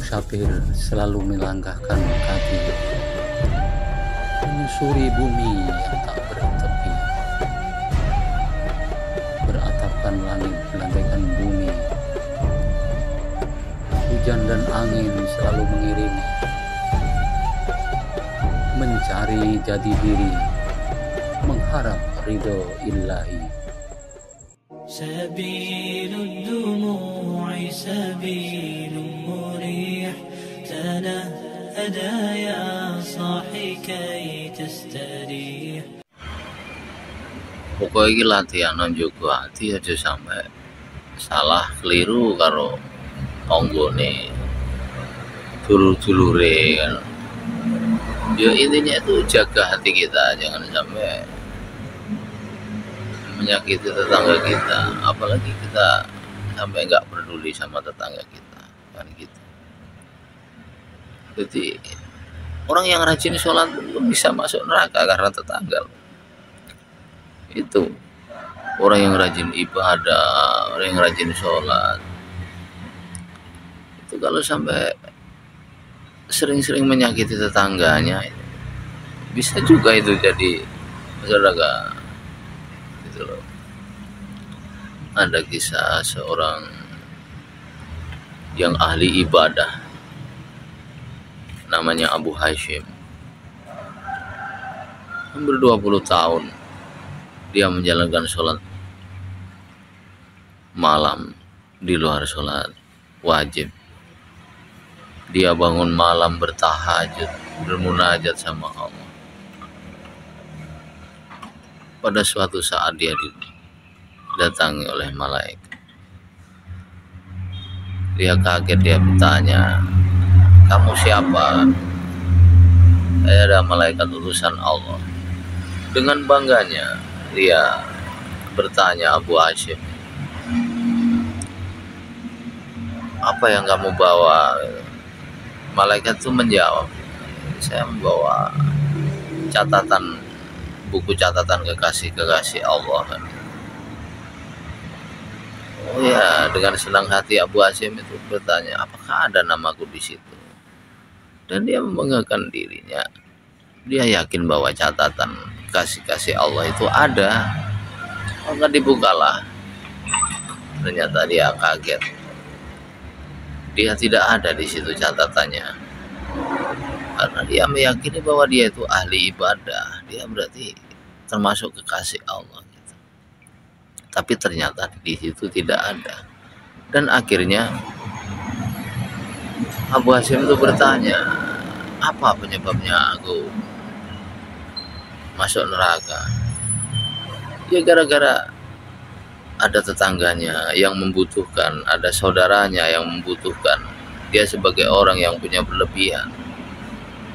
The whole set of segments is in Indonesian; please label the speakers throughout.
Speaker 1: musafir selalu melangkahkan kaki, menyusuri bumi yang tak bertepi, beratapkan langit, melantaikan bumi. Hujan dan angin selalu mengiringi, mencari jati diri, mengharap ridho ilahi.
Speaker 2: سبيل الدموع سبيل مريح تنهدى يا صاحي كي تستريح.
Speaker 3: Pokoknya iki latihan juga hati aja sampai salah keliru karo tanggane dulur-dulure kan. Ya intinya itu jaga hati kita, jangan sampai menyakiti tetangga kita, apalagi kita sampai nggak peduli sama tetangga kita kan gitu. Jadi orang yang rajin sholat belum bisa masuk neraka karena tetangga. Itu orang yang rajin ibadah, orang yang rajin sholat, itu kalau sampai sering-sering menyakiti tetangganya, bisa juga itu jadi saudara. Gitu loh. Ada kisah seorang yang ahli ibadah, namanya Abu Hashim. Hampir 20 tahun dia menjalankan sholat malam di luar sholat wajib. Dia bangun malam bertahajud, bermunajat sama Allah. Pada suatu saat dia didatangi oleh malaikat. Dia kaget, dia bertanya, "Kamu siapa?" "Saya adalah malaikat utusan Allah." Dengan bangganya dia bertanya Abu Hashim, "Apa yang kamu bawa?" Malaikat itu menjawab, "Saya membawa catatan, buku catatan kekasih Allah." Oh ya, dengan senang hati Abu Hashim itu bertanya, "Apakah ada namaku di situ?" Dan dia membanggakan dirinya. Dia yakin bahwa catatan kasih Allah itu ada. Maka dibukalah. Ternyata dia kaget. Dia tidak ada di situ catatannya. Karena dia meyakini bahwa dia itu ahli ibadah. Dia berarti termasuk kekasih Allah. Gitu. Tapi ternyata di situ tidak ada. Dan akhirnya Abu Hashim itu bertanya, "Apa penyebabnya aku masuk neraka?" Ya gara-gara ada tetangganya yang membutuhkan, ada saudaranya yang membutuhkan. Dia sebagai orang yang punya berlebihan,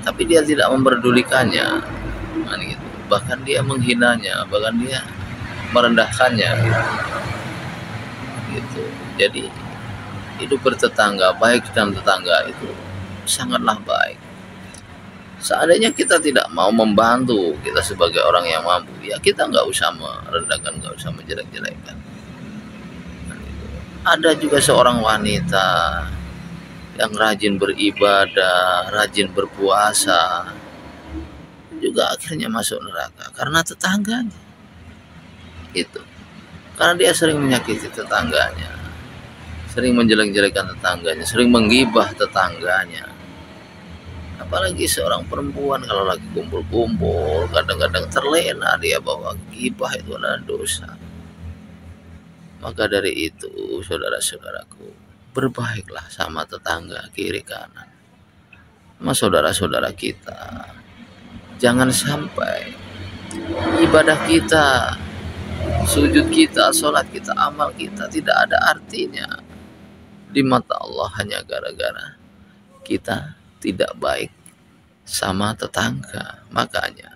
Speaker 3: tapi dia tidak memperdulikannya, gitu. Bahkan dia menghinanya, bahkan dia merendahkannya, gitu. Jadi hidup bertetangga, baik dan tetangga itu sangatlah baik. Seandainya kita tidak mau membantu, kita sebagai orang yang mampu, ya kita nggak usah merendahkan, nggak usah menjelek-jelekan. Ada juga seorang wanita yang rajin beribadah, rajin berpuasa, juga akhirnya masuk neraka karena tetangganya. Itu. Karena dia sering menyakiti tetangganya, sering menjelek-jelekan tetangganya, sering menggibah tetangganya. Apalagi seorang perempuan kalau lagi kumpul-kumpul, kadang-kadang terlena dia bahwa gibah itu adalah dosa. Maka dari itu, saudara-saudaraku, berbaiklah sama tetangga kiri kanan, sama saudara-saudara kita. Jangan sampai ibadah kita, sujud kita, sholat kita, amal kita tidak ada artinya di mata Allah hanya gara-gara kita tidak baik sama tetangga. Makanya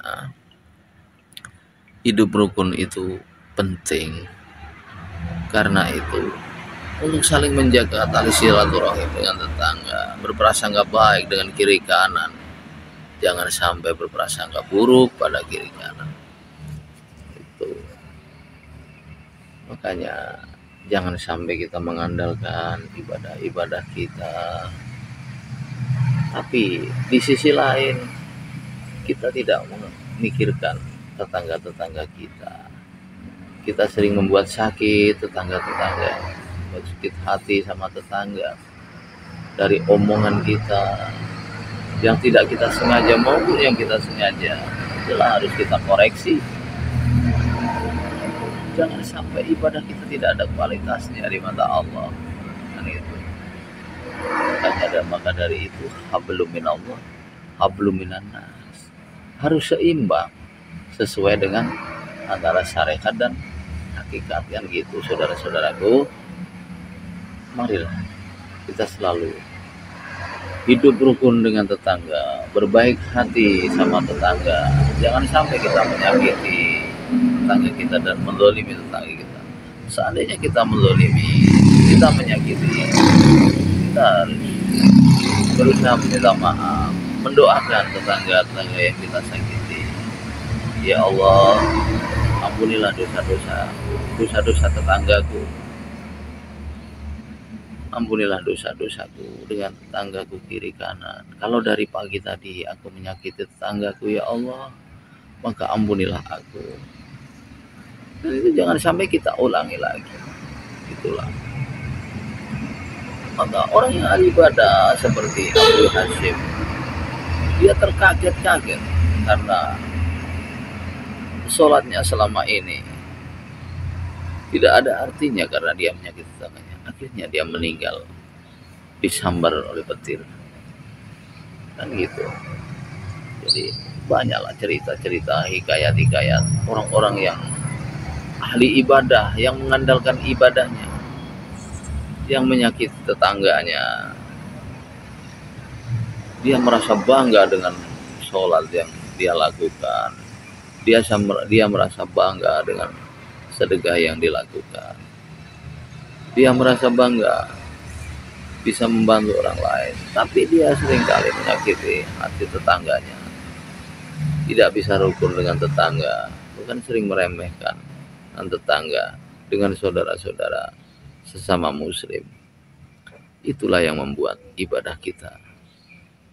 Speaker 3: hidup rukun itu penting. Karena itu untuk saling menjaga tali silaturahim dengan tetangga, berprasangka baik dengan kiri kanan, jangan sampai berprasangka buruk pada kiri kanan. Itu. Makanya jangan sampai kita mengandalkan ibadah-ibadah kita Tapi di sisi lain kita tidak memikirkan tetangga-tetangga kita. Kita sering membuat sakit tetangga-tetangga, membuat sakit hati sama tetangga dari omongan kita yang tidak kita sengaja maupun yang kita sengaja. Itulah harus kita koreksi. Jangan sampai ibadah kita tidak ada kualitasnya di mata Allah. Kan itu. Maka dari itu hablum minallah, hablum minannas. Harus seimbang sesuai dengan antara syariat dan hakikat, kan gitu saudara-saudaraku. Marilah kita selalu hidup rukun dengan tetangga, berbaik hati sama tetangga. Jangan sampai kita menyakiti tetangga kita dan menzalimi tetangga kita. Seandainya kita menzalimi, kita menyakiti, kita harus berusaha meminta maaf, mendoakan tetangga-tetangga yang kita sakiti. Ya Allah, ampunilah dosa-dosa tetanggaku. Ampunilah dosa-dosaku dengan tetanggaku kiri kanan. Kalau dari pagi tadi aku menyakiti tetanggaku, ya Allah, maka ampunilah aku. Dan itu jangan sampai kita ulangi lagi. Itulah. Maka orang yang ahli ibadah seperti Abu Hashim, dia terkaget-kaget karena sholatnya selama ini tidak ada artinya karena dia menyakiti tetangganya. Akhirnya dia meninggal disambar oleh petir. Kan gitu. Jadi banyaklah cerita-cerita, hikayat-hikayat orang-orang yang ahli ibadah, yang mengandalkan ibadahnya, yang menyakiti tetangganya. Dia merasa bangga dengan sholat yang dia lakukan. Dia merasa bangga dengan sedekah yang dilakukan. Dia merasa bangga bisa membantu orang lain, tapi dia seringkali menyakiti hati tetangganya. Tidak bisa rukun dengan tetangga, bukan sering meremehkan tetangga dengan saudara-saudara sesama muslim. Itulah yang membuat ibadah kita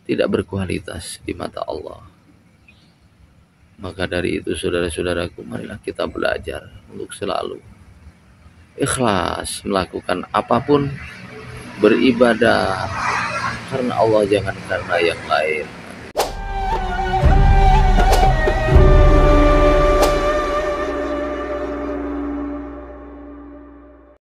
Speaker 3: tidak berkualitas di mata Allah. Maka dari itu saudara-saudaraku, marilah kita belajar untuk selalu ikhlas melakukan apapun, beribadah karena Allah, jangan karena yang lain.